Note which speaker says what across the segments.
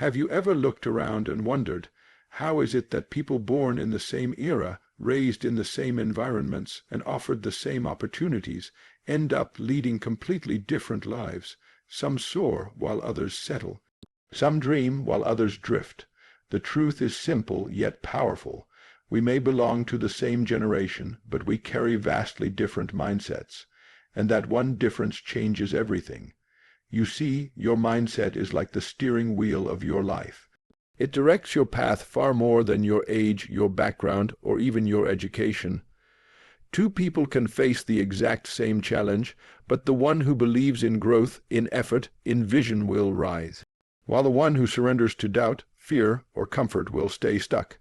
Speaker 1: Have you ever looked around and wondered, how is it that people born in the same era, raised in the same environments, and offered the same opportunities, end up leading completely different lives? Some soar while others settle. Some dream while others drift. The truth is simple yet powerful. We may belong to the same generation, but we carry vastly different mindsets, and that one difference changes everything. You see, your mindset is like the steering wheel of your life. It directs your path far more than your age, your background, or even your education. Two people can face the exact same challenge, but the one who believes in growth, in effort, in vision will rise, while the one who surrenders to doubt, fear, or comfort will stay stuck.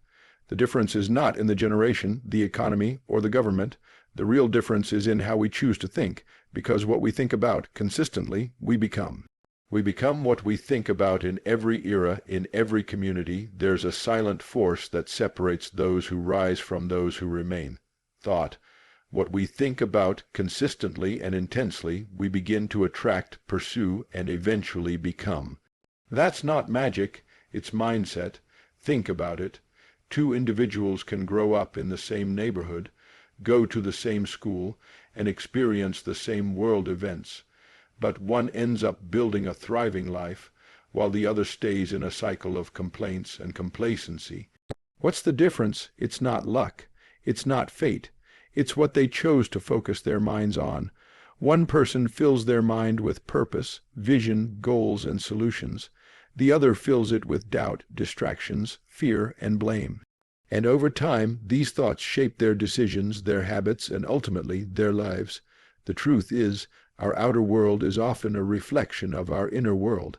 Speaker 1: The difference is not in the generation, the economy, or the government. The real difference is in how we choose to think, because what we think about consistently, we become. We become what we think about in every era, in every community. There's a silent force that separates those who rise from those who remain. Thought. What we think about consistently and intensely, we begin to attract, pursue, and eventually become. That's not magic, it's mindset. Think about it. Two individuals can grow up in the same neighborhood, go to the same school, and experience the same world events. But one ends up building a thriving life, while the other stays in a cycle of complaints and complacency. What's the difference? It's not luck. It's not fate. It's what they chose to focus their minds on. One person fills their mind with purpose, vision, goals, and solutions. The other fills it with doubt, distractions, fear, and blame. And over time, these thoughts shape their decisions, their habits, and ultimately their lives. The truth is, our outer world is often a reflection of our inner world.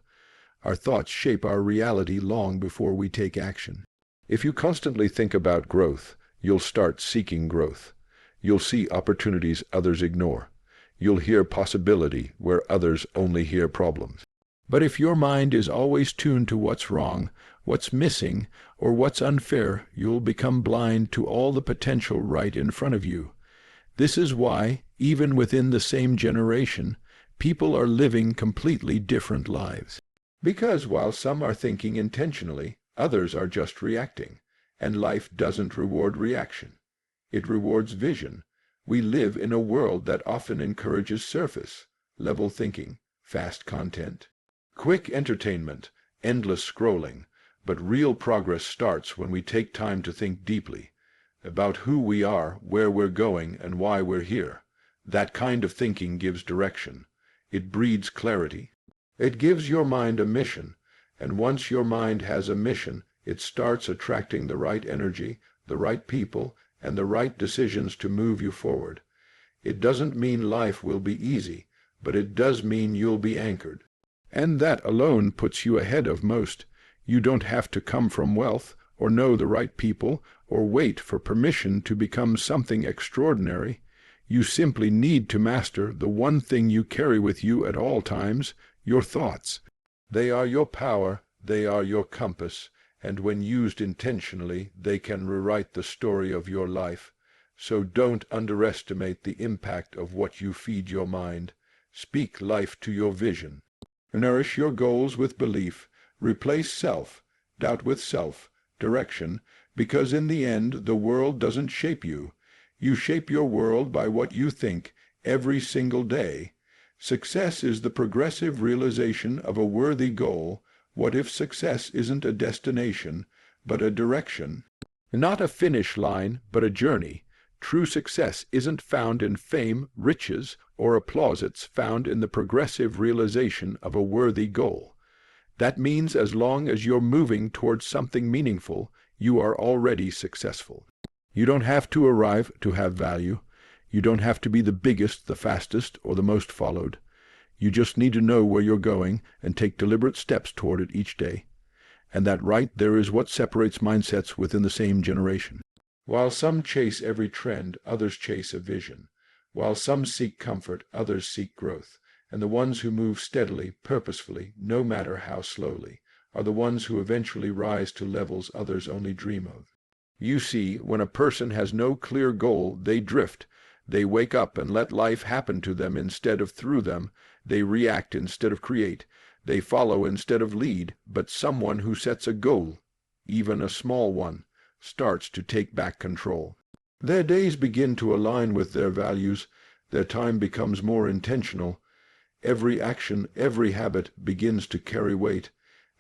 Speaker 1: Our thoughts shape our reality long before we take action. If you constantly think about growth, you'll start seeking growth. You'll see opportunities others ignore. You'll hear possibility where others only hear problems. But if your mind is always tuned to what's wrong, what's missing, or what's unfair, you'll become blind to all the potential right in front of you. This is why, even within the same generation, people are living completely different lives. Because while some are thinking intentionally, others are just reacting, and life doesn't reward reaction. It rewards vision. We live in a world that often encourages surface, level thinking, fast content, quick entertainment, endless scrolling, but real progress starts when we take time to think deeply about who we are, where we're going, and why we're here. That kind of thinking gives direction. It breeds clarity. It gives your mind a mission, and once your mind has a mission, it starts attracting the right energy, the right people, and the right decisions to move you forward. It doesn't mean life will be easy, but it does mean you'll be anchored. And that alone puts you ahead of most. You don't have to come from wealth, or know the right people, or wait for permission to become something extraordinary. You simply need to master the one thing you carry with you at all times, your thoughts. They are your power, they are your compass, and when used intentionally, they can rewrite the story of your life. So don't underestimate the impact of what you feed your mind. Speak life to your vision. Nourish your goals with belief. Replace self, doubt with self, direction, because in the end the world doesn't shape you. You shape your world by what you think every single day. Success is the progressive realization of a worthy goal. What if success isn't a destination, but a direction? Not a finish line, but a journey. True success isn't found in fame, riches, or applause. It's found in the progressive realization of a worthy goal. That means as long as you're moving towards something meaningful, you are already successful. You don't have to arrive to have value. You don't have to be the biggest, the fastest, or the most followed. You just need to know where you're going and take deliberate steps toward it each day. And that right there is what separates mindsets within the same generation. While some chase every trend, others chase a vision. While some seek comfort, others seek growth. And the ones who move steadily, purposefully, no matter how slowly, are the ones who eventually rise to levels others only dream of. You see, when a person has no clear goal, they drift. They wake up and let life happen to them instead of through them. They react instead of create. They follow instead of lead, but someone who sets a goal, even a small one, starts to take back control. Their days begin to align with their values, their time becomes more intentional, every action, every habit begins to carry weight,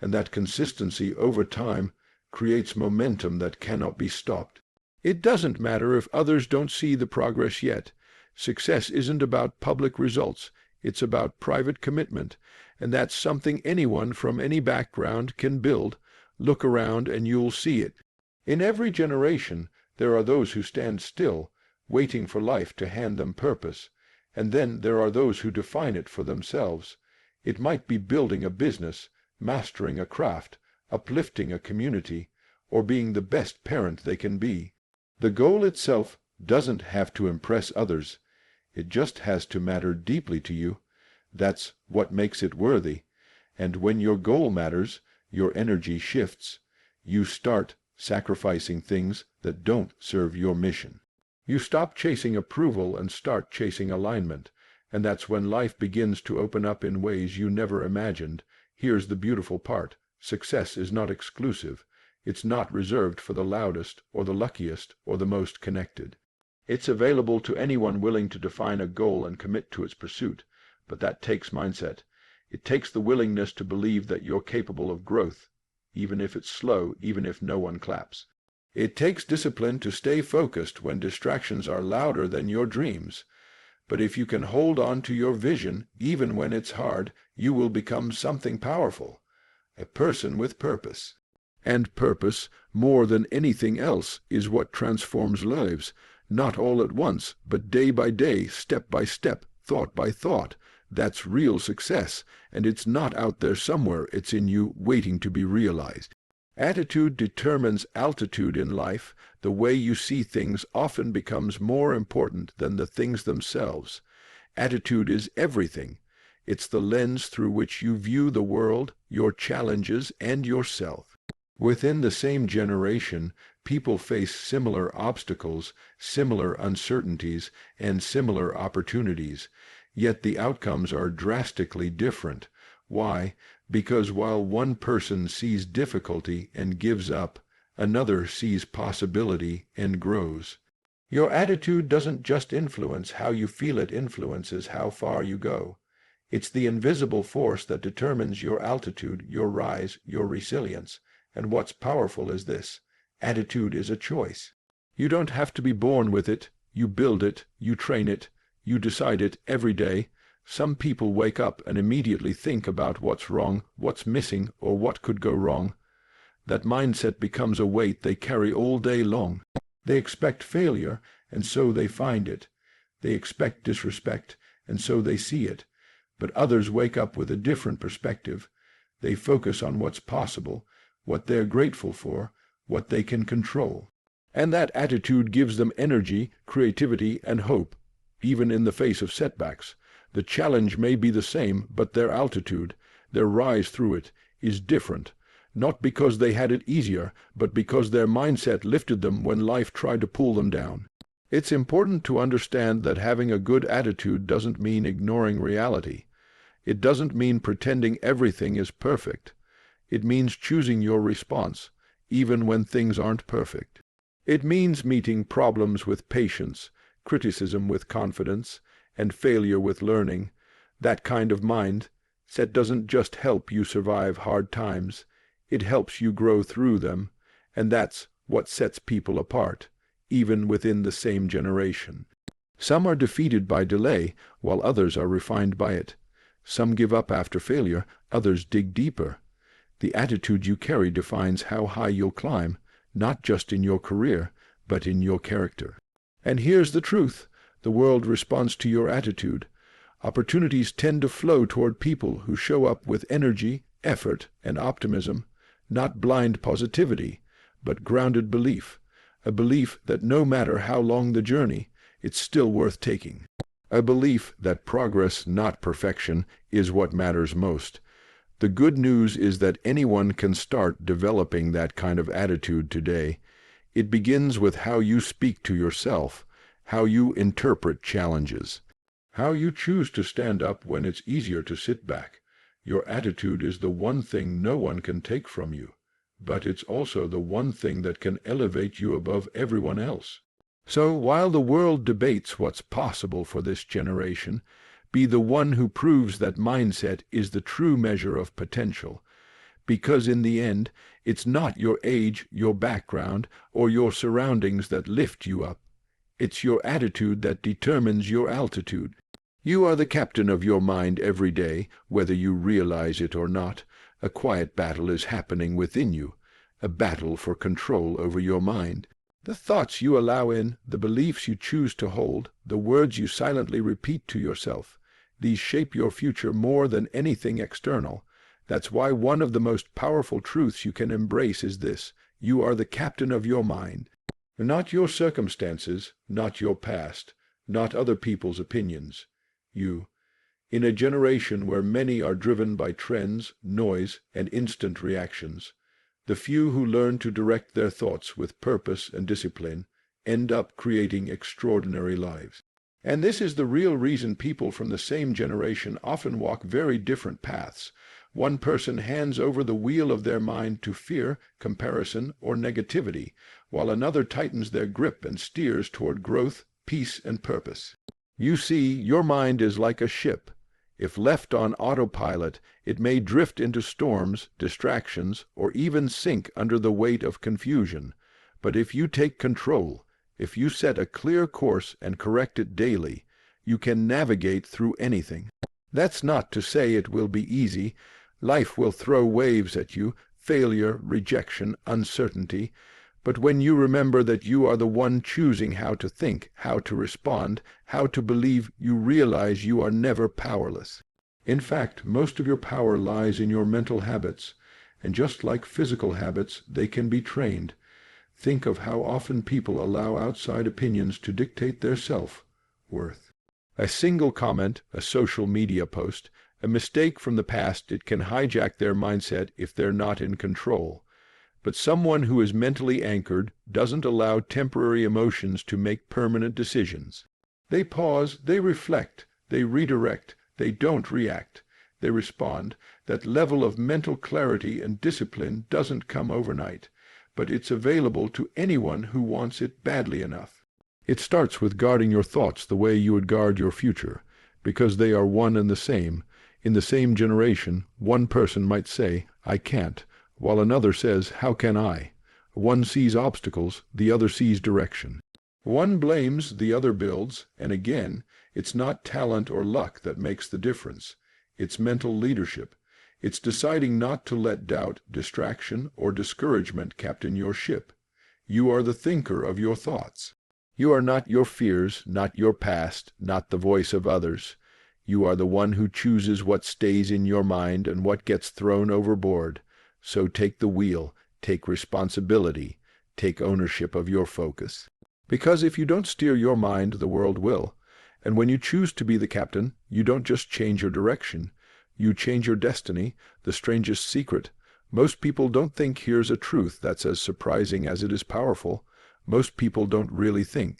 Speaker 1: and that consistency over time creates momentum that cannot be stopped. It doesn't matter if others don't see the progress yet. Success isn't about public results, it's about private commitment, and that's something anyone from any background can build. Look around and you'll see it. In every generation, there are those who stand still, waiting for life to hand them purpose, and then there are those who define it for themselves. It might be building a business, mastering a craft, uplifting a community, or being the best parent they can be. The goal itself doesn't have to impress others. It just has to matter deeply to you. That's what makes it worthy. And when your goal matters, your energy shifts. You start sacrificing things that don't serve your mission. You stop chasing approval and start chasing alignment, and that's when life begins to open up in ways you never imagined. Here's the beautiful part. Success is not exclusive. It's not reserved for the loudest or the luckiest or the most connected. It's available to anyone willing to define a goal and commit to its pursuit, but that takes mindset. It takes the willingness to believe that you're capable of growth, even if it's slow, even if no one claps. It takes discipline to stay focused when distractions are louder than your dreams. But if you can hold on to your vision, even when it's hard, you will become something powerful, a person with purpose. And purpose, more than anything else, is what transforms lives, not all at once, but day by day, step by step, thought by thought. That's real success, and it's not out there somewhere, it's in you, waiting to be realized. Attitude determines altitude in life. The way you see things often becomes more important than the things themselves. Attitude is everything. It's the lens through which you view the world, your challenges, and yourself. Within the same generation, people face similar obstacles, similar uncertainties, and similar opportunities, yet the outcomes are drastically different. Why? Because while one person sees difficulty and gives up, another sees possibility and grows. Your attitude doesn't just influence how you feel, it influences how far you go. It's the invisible force that determines your altitude, your rise, your resilience. And what's powerful is this: attitude is a choice. You don't have to be born with it. You build it, you train it, you decide it every day. Some people wake up and immediately think about what's wrong, what's missing, or what could go wrong. That mindset becomes a weight they carry all day long. They expect failure, and so they find it. They expect disrespect, and so they see it. But others wake up with a different perspective. They focus on what's possible, what they're grateful for, what they can control. And that attitude gives them energy, creativity, and hope, even in the face of setbacks. The challenge may be the same, but their altitude, their rise through it, is different, not because they had it easier, but because their mindset lifted them when life tried to pull them down. It's important to understand that having a good attitude doesn't mean ignoring reality. It doesn't mean pretending everything is perfect. It means choosing your response, even when things aren't perfect. It means meeting problems with patience, criticism with confidence, and failure with learning. That kind of mindset doesn't just help you survive hard times, it helps you grow through them, and that's what sets people apart, even within the same generation. Some are defeated by delay, while others are refined by it. Some give up after failure, others dig deeper. The attitude you carry defines how high you'll climb, not just in your career, but in your character. And here's the truth: the world responds to your attitude. Opportunities tend to flow toward people who show up with energy, effort, and optimism, not blind positivity, but grounded belief, a belief that no matter how long the journey, it's still worth taking. A belief that progress, not perfection, is what matters most. The good news is that anyone can start developing that kind of attitude today. It begins with how you speak to yourself, how you interpret challenges, how you choose to stand up when it's easier to sit back, Your attitude is the one thing no one can take from you, but it's also the one thing that can elevate you above everyone else. So while the world debates what's possible for this generation, be the one who proves that mindset is the true measure of potential, because in the end, it's not your age, your background, or your surroundings that lift you up. It's your attitude that determines your altitude. You are the captain of your mind every day, whether you realize it or not. A quiet battle is happening within you, a battle for control over your mind. The thoughts you allow in, the beliefs you choose to hold, the words you silently repeat to yourself, these shape your future more than anything external. That's why one of the most powerful truths you can embrace is this: you are the captain of your mind. Not your circumstances, not your past, not other people's opinions. You. In a generation where many are driven by trends, noise, and instant reactions, the few who learn to direct their thoughts with purpose and discipline end up creating extraordinary lives. And this is the real reason people from the same generation often walk very different paths. One person hands over the wheel of their mind to fear, comparison, or negativity, while another tightens their grip and steers toward growth, peace, and purpose. You see, your mind is like a ship. If left on autopilot, it may drift into storms, distractions, or even sink under the weight of confusion. But if you take control, if you set a clear course and correct it daily, you can navigate through anything. That's not to say it will be easy. Life will throw waves at you, failure, rejection, uncertainty. But when you remember that you are the one choosing how to think, how to respond, how to believe, you realize you are never powerless. In fact, most of your power lies in your mental habits, and just like physical habits, they can be trained. Think of how often people allow outside opinions to dictate their self-worth. A single comment, a social media post, a mistake from the past, it can hijack their mindset if they're not in control. But someone who is mentally anchored doesn't allow temporary emotions to make permanent decisions. They pause, they reflect, they redirect, they don't react. They respond. That level of mental clarity and discipline doesn't come overnight, but it's available to anyone who wants it badly enough. It starts with guarding your thoughts the way you would guard your future, because they are one and the same. In the same generation, one person might say, "I can't," while another says, "How can I?" One sees obstacles, the other sees direction. One blames, the other builds, and again, it's not talent or luck that makes the difference. It's mental leadership. It's deciding not to let doubt, distraction, or discouragement captain your ship. You are the thinker of your thoughts. You are not your fears, not your past, not the voice of others. You are the one who chooses what stays in your mind and what gets thrown overboard. So take the wheel, take responsibility, take ownership of your focus. Because if you don't steer your mind, the world will. And when you choose to be the captain, you don't just change your direction. You change your destiny, the strangest secret. Most people don't think here's a truth that's as surprising as it is powerful. Most people don't really think.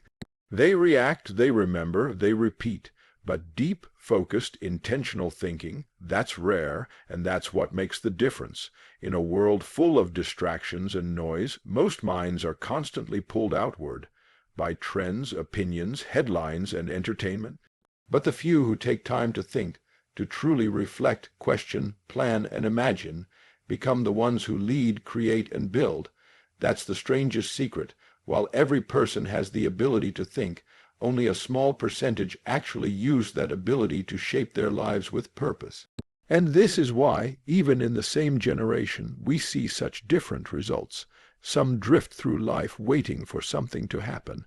Speaker 1: They react, they remember, they repeat. But deep, focused, intentional thinking, that's rare, and that's what makes the difference. In a world full of distractions and noise, most minds are constantly pulled outward by trends, opinions, headlines, and entertainment. But the few who take time to think, to truly reflect, question, plan, and imagine, become the ones who lead, create, and build. That's the strangest secret. While every person has the ability to think, only a small percentage actually use that ability to shape their lives with purpose. And this is why, even in the same generation, we see such different results. Some drift through life waiting for something to happen.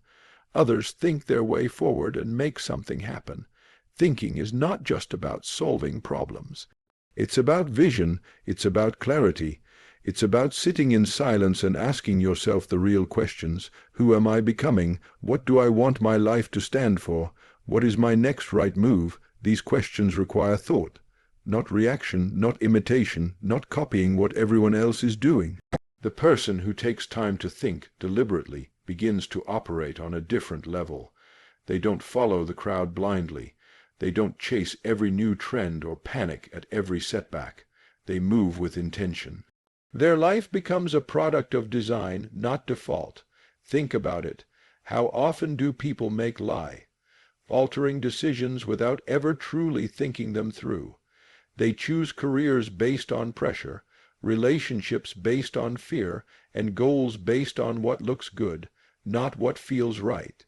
Speaker 1: Others think their way forward and make something happen. Thinking is not just about solving problems. It's about vision, it's about clarity. It's about sitting in silence and asking yourself the real questions. Who am I becoming? What do I want my life to stand for? What is my next right move? These questions require thought, not reaction, not imitation, not copying what everyone else is doing. The person who takes time to think deliberately begins to operate on a different level. They don't follow the crowd blindly. They don't chase every new trend or panic at every setback. They move with intention. Their life becomes a product of design, not default. Think about it. How often do people make faltering decisions without ever truly thinking them through? They choose careers based on pressure, relationships based on fear, and goals based on what looks good, not what feels right.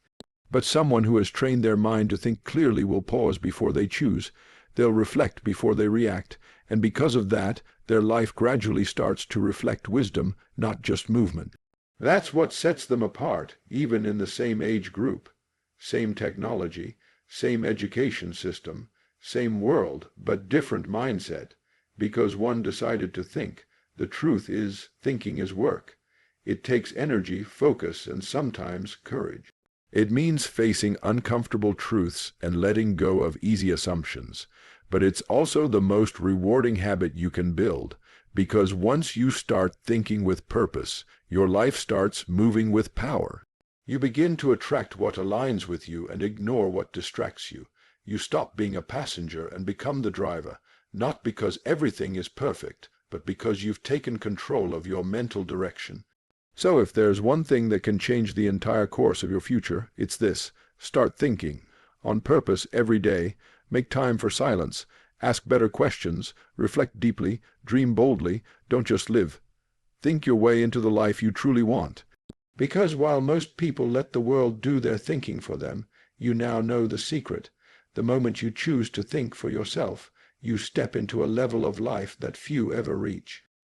Speaker 1: But someone who has trained their mind to think clearly will pause before they choose. They'll reflect before they react, and because of that, their life gradually starts to reflect wisdom, not just movement. That's what sets them apart, even in the same age group. Same technology, same education system, same world, but different mindset. Because one decided to think. The truth is, thinking is work. It takes energy, focus, and sometimes courage. It means facing uncomfortable truths and letting go of easy assumptions. But it's also the most rewarding habit you can build, because once you start thinking with purpose, your life starts moving with power. You begin to attract what aligns with you and ignore what distracts you. You stop being a passenger and become the driver, not because everything is perfect, but because you've taken control of your mental direction. So if there's one thing that can change the entire course of your future, it's this: start thinking on purpose every day, make time for silence, ask better questions, reflect deeply, dream boldly, don't just live. Think your way into the life you truly want. Because while most people let the world do their thinking for them, you now know the secret. The moment you choose to think for yourself, you step into a level of life that few ever reach.